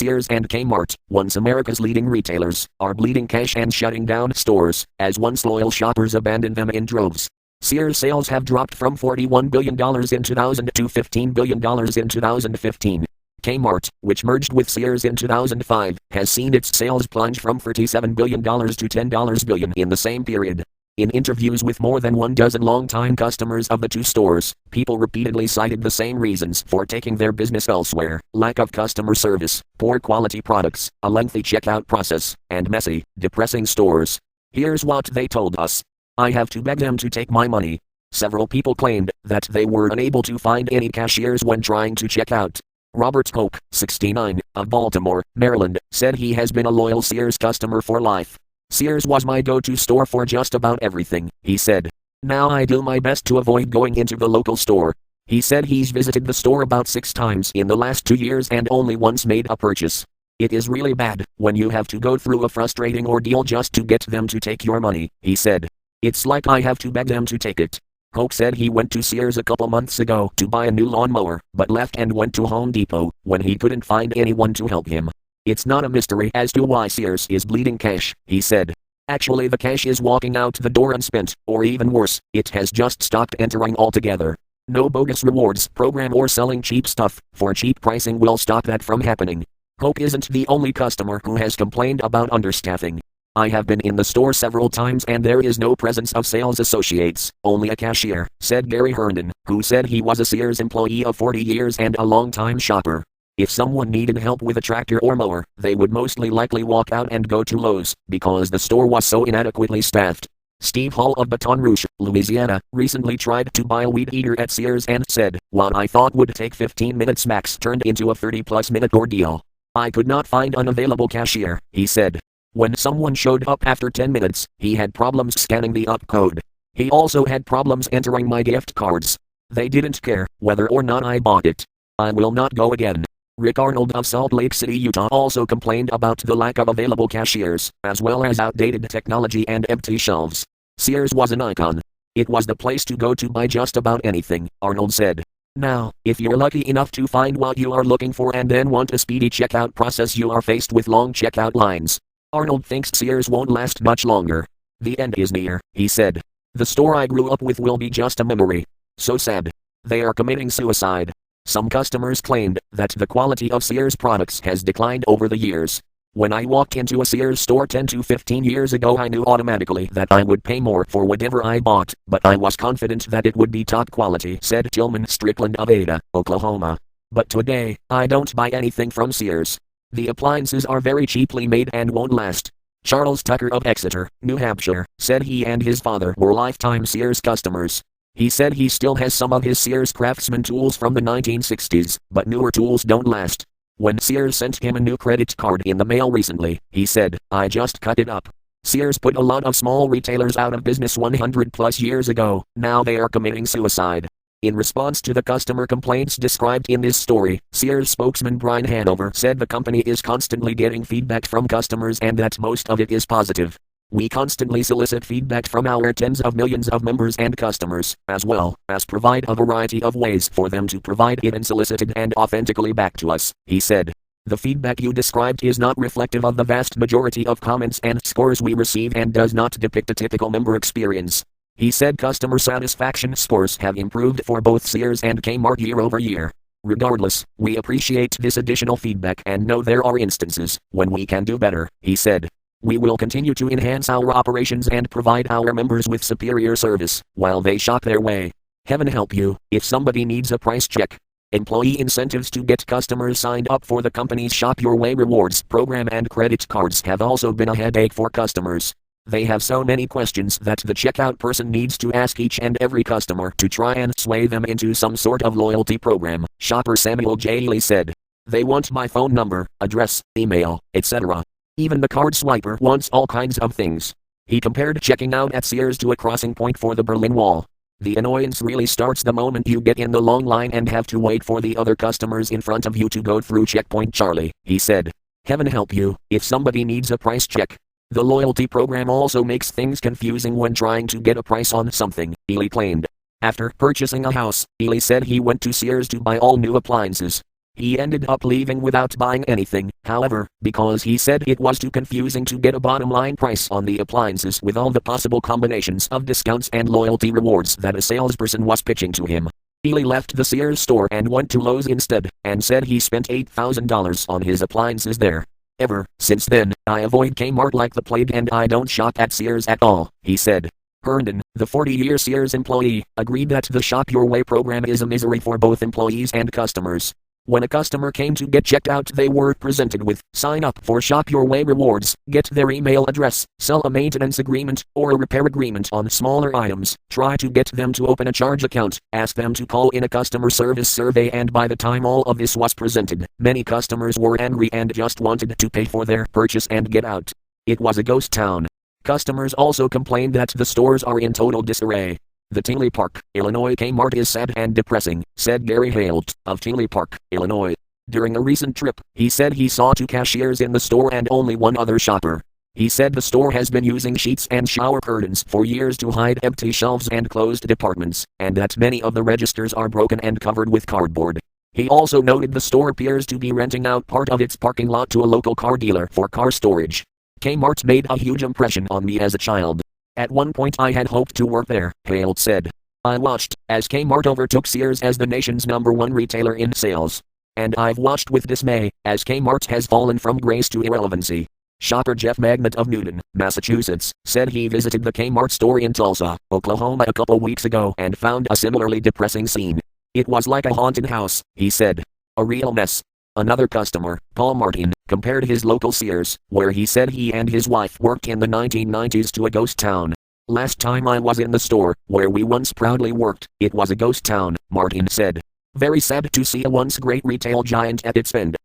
Sears and Kmart, once America's leading retailers, are bleeding cash and shutting down stores, as once loyal shoppers abandon them in droves. Sears sales have dropped from $41 billion in 2000 to $15 billion in 2015. Kmart, which merged with Sears in 2005, has seen its sales plunge from $37 billion to $10 billion in the same period. In interviews with more than 12 longtime customers of the two stores, people repeatedly cited the same reasons for taking their business elsewhere: lack of customer service, poor quality products, a lengthy checkout process, and messy, depressing stores. Here's what they told us. I have to beg them to take my money. Several people claimed that they were unable to find any cashiers when trying to check out. Robert Hope, 69, of Baltimore, Maryland, said he has been a loyal Sears customer for life. Sears was my go-to store for just about everything, he said. Now I do my best to avoid going into the local store. He said he's visited the store about 6 times in the last 2 years and only once made a purchase. It is really bad when you have to go through a frustrating ordeal just to get them to take your money, he said. It's like I have to beg them to take it. Hope said he went to Sears a couple months ago to buy a new lawnmower, but left and went to Home Depot when he couldn't find anyone to help him. It's not a mystery as to why Sears is bleeding cash, he said. Actually, the cash is walking out the door unspent, or even worse, it has just stopped entering altogether. No bogus rewards program or selling cheap stuff for cheap pricing will stop that from happening. Hope isn't the only customer who has complained about understaffing. I have been in the store several times and there is no presence of sales associates, only a cashier, said Gary Herndon, who said he was a Sears employee of 40 years and a long-time shopper. If someone needed help with a tractor or mower, they would mostly likely walk out and go to Lowe's, because the store was so inadequately staffed. Steve Hall of Baton Rouge, Louisiana, recently tried to buy a weed eater at Sears and said, "What I thought would take 15 minutes max turned into a 30-plus minute ordeal. I could not find an available cashier," he said. When someone showed up after 10 minutes, he had problems scanning the up code. He also had problems entering my gift cards. They didn't care whether or not I bought it. I will not go again. Rick Arnold of Salt Lake City, Utah also complained about the lack of available cashiers, as well as outdated technology and empty shelves. Sears was an icon. It was the place to go to buy just about anything, Arnold said. Now, if you're lucky enough to find what you are looking for and then want a speedy checkout process, you are faced with long checkout lines. Arnold thinks Sears won't last much longer. The end is near, he said. The store I grew up with will be just a memory. So sad. They are committing suicide. Some customers claimed that the quality of Sears products has declined over the years. When I walked into a Sears store 10 to 15 years ago, I knew automatically that I would pay more for whatever I bought, but I was confident that it would be top quality, said Tillman Strickland of Ada, Oklahoma. But today, I don't buy anything from Sears. The appliances are very cheaply made and won't last. Charles Tucker of Exeter, New Hampshire, said he and his father were lifetime Sears customers. He said he still has some of his Sears Craftsman tools from the 1960s, but newer tools don't last. When Sears sent him a new credit card in the mail recently, he said, "I just cut it up." Sears put a lot of small retailers out of business 100 plus years ago, now they are committing suicide. In response to the customer complaints described in this story, Sears spokesman Brian Hanover said the company is constantly getting feedback from customers and that most of it is positive. We constantly solicit feedback from our tens of millions of members and customers, as well as provide a variety of ways for them to provide it unsolicited and authentically back to us, he said. The feedback you described is not reflective of the vast majority of comments and scores we receive and does not depict a typical member experience. He said customer satisfaction scores have improved for both Sears and Kmart year over year. Regardless, we appreciate this additional feedback and know there are instances when we can do better, he said. We will continue to enhance our operations and provide our members with superior service while they shop their way. Heaven help you if somebody needs a price check. Employee incentives to get customers signed up for the company's Shop Your Way rewards program and credit cards have also been a headache for customers. They have so many questions that the checkout person needs to ask each and every customer to try and sway them into some sort of loyalty program, shopper Samuel J. Lee said. They want my phone number, address, email, etc. Even the card swiper wants all kinds of things. He compared checking out at Sears to a crossing point for the Berlin Wall. The annoyance really starts the moment you get in the long line and have to wait for the other customers in front of you to go through checkpoint Charlie, he said. Heaven help you if somebody needs a price check. The loyalty program also makes things confusing when trying to get a price on something, Ely claimed. After purchasing a house, Ely said he went to Sears to buy all new appliances. He ended up leaving without buying anything, However, because he said it was too confusing to get a bottom line price on the appliances with all the possible combinations of discounts and loyalty rewards that a salesperson was pitching to him, Ely left the Sears store and went to Lowe's instead, and said he spent $8,000 on his appliances there. Ever since then, I avoid Kmart like the plague and I don't shop at Sears at all, he said. Herndon, the 40-year Sears employee, agreed that the Shop Your Way program is a misery for both employees and customers. When a customer came to get checked out, they were presented with, sign up for Shop Your Way rewards, get their email address, sell a maintenance agreement, or a repair agreement on smaller items, try to get them to open a charge account, ask them to call in a customer service survey, and by the time all of this was presented, many customers were angry and just wanted to pay for their purchase and get out. It was a ghost town. Customers also complained that the stores are in total disarray. The Tinley Park, Illinois Kmart is sad and depressing, said Gary Halt, of Tinley Park, Illinois. During a recent trip, he said he saw 2 cashiers in the store and only one other shopper. He said the store has been using sheets and shower curtains for years to hide empty shelves and closed departments, and that many of the registers are broken and covered with cardboard. He also noted the store appears to be renting out part of its parking lot to a local car dealer for car storage. Kmart made a huge impression on me as a child. At one point I had hoped to work there, Hale said. I watched as Kmart overtook Sears as the nation's #1 retailer in sales. And I've watched with dismay as Kmart has fallen from grace to irrelevancy. Shopper Jeff Magnet of Newton, Massachusetts, said he visited the Kmart store in Tulsa, Oklahoma a couple weeks ago and found a similarly depressing scene. It was like a haunted house, he said. A real mess. Another customer, Paul Martin, compared his local Sears, where he said he and his wife worked in the 1990s, to a ghost town. Last time I was in the store, where we once proudly worked, it was a ghost town, Martin said. Very sad to see a once great retail giant at its end.